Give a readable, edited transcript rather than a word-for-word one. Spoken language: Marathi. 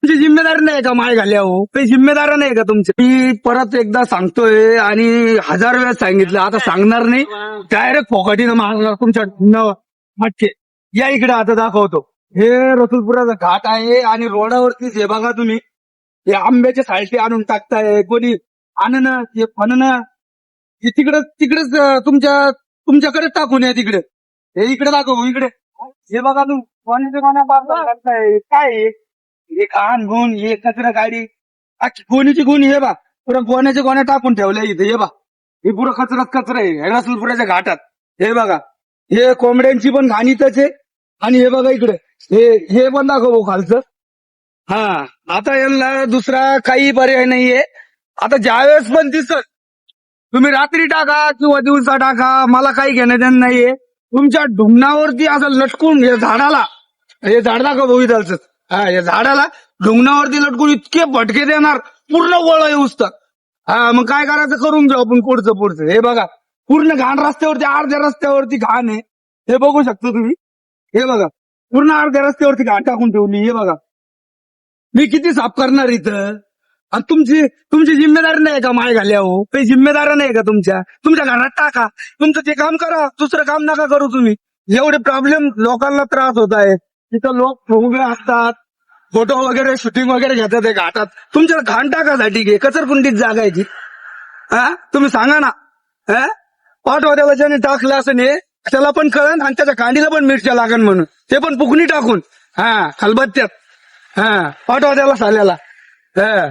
तुमची जिम्मेदारी नाही का माय घाल्या हो? काही जिम्मेदारी नाही का तुमची? मी परत एकदा सांगतोय आणि 1000 वेळा सांगितलं, आता सांगणार नाही. डायरेक्ट फोकाटीनं मारणार तुमच्या मटके. या इकडे आता दाखवतो. हे रसुलपुराचा घाट आहे आणि रोडावरतीच हे बघा तुम्ही, हे आंब्याचे सालटे आणून टाकताय, कोणी आणणं हे फणणं हे तिकडेच तुमच्याकडे टाकून या तिकडे. हे इकडे दाखव इकडे. हे बघा तू कोणाच्या कोणा बाबताय काय आहे? हे घाण गुण, हे कचरा गाडी, अख्खी गोणीची गुण हे बा, पुरं गोण्याच्या गोण्या टाकून ठेवल्या इथे. हे बा, हे पुरं कचरा आहे रसुलपुराच्या घाटात. हे बघा, हे कोंबड्यांची पण घाण इथंच आहे. आणि हे बघा इकडे, हे पण दाखव भाऊ खालचं. हा, आता यांना दुसरा काही पर्याय नाहीये. आता ज्यावेळेस पण दिसत, तुम्ही रात्री टाका किंवा दिवसा टाका, मला काही घेणं देणं नाहीये. तुमच्या ढुंगणावरती असं लटकून हे झाडाला, हे झाड दाखव भाऊ इथलच. हा, या झाडाला ढुंगणावरती लटकून इतके भटके देणार, पूर्ण वळ येऊस तर. हा, मग काय करायचं करून घेऊ आपण पुढचं. हे बघा, पूर्ण घाण रस्त्यावरती, अर्ध्या रस्त्यावरती घाण आहे. हे बघू शकता तुम्ही. हे बघा, पूर्ण अर्ध्या रस्त्यावरती घाण टाकून ठेवली. हे बघा, मी किती साफ करणार इथं? आणि तुमची जिम्मेदारी नाही का माय घाल्या हो? काही जिम्मेदारी नाही का तुमच्या घरात टाका, तुमचं ते काम करा, दुसरं काम नका करू तुम्ही. एवढे प्रॉब्लेम लोकांना त्रास होत आहे. तिथं लोक उभे असतात, फोटो वगैरे शूटिंग वगैरे घेतात ते घाटात. तुमच्या घाण टाकासाठी घे, कचरकुंडीत जागा आहे ती. हा, तुम्ही सांगा ना. हा, पाठवा ज्याने टाकलं असं नाही, त्याला पण कळन आणि त्याच्या कांडीला पण मिरच्या लागन म्हणून, ते पण फुकणी टाकून. हा, खलबत्त्यात. हा, पाठवा त्याला साल्याला. हा.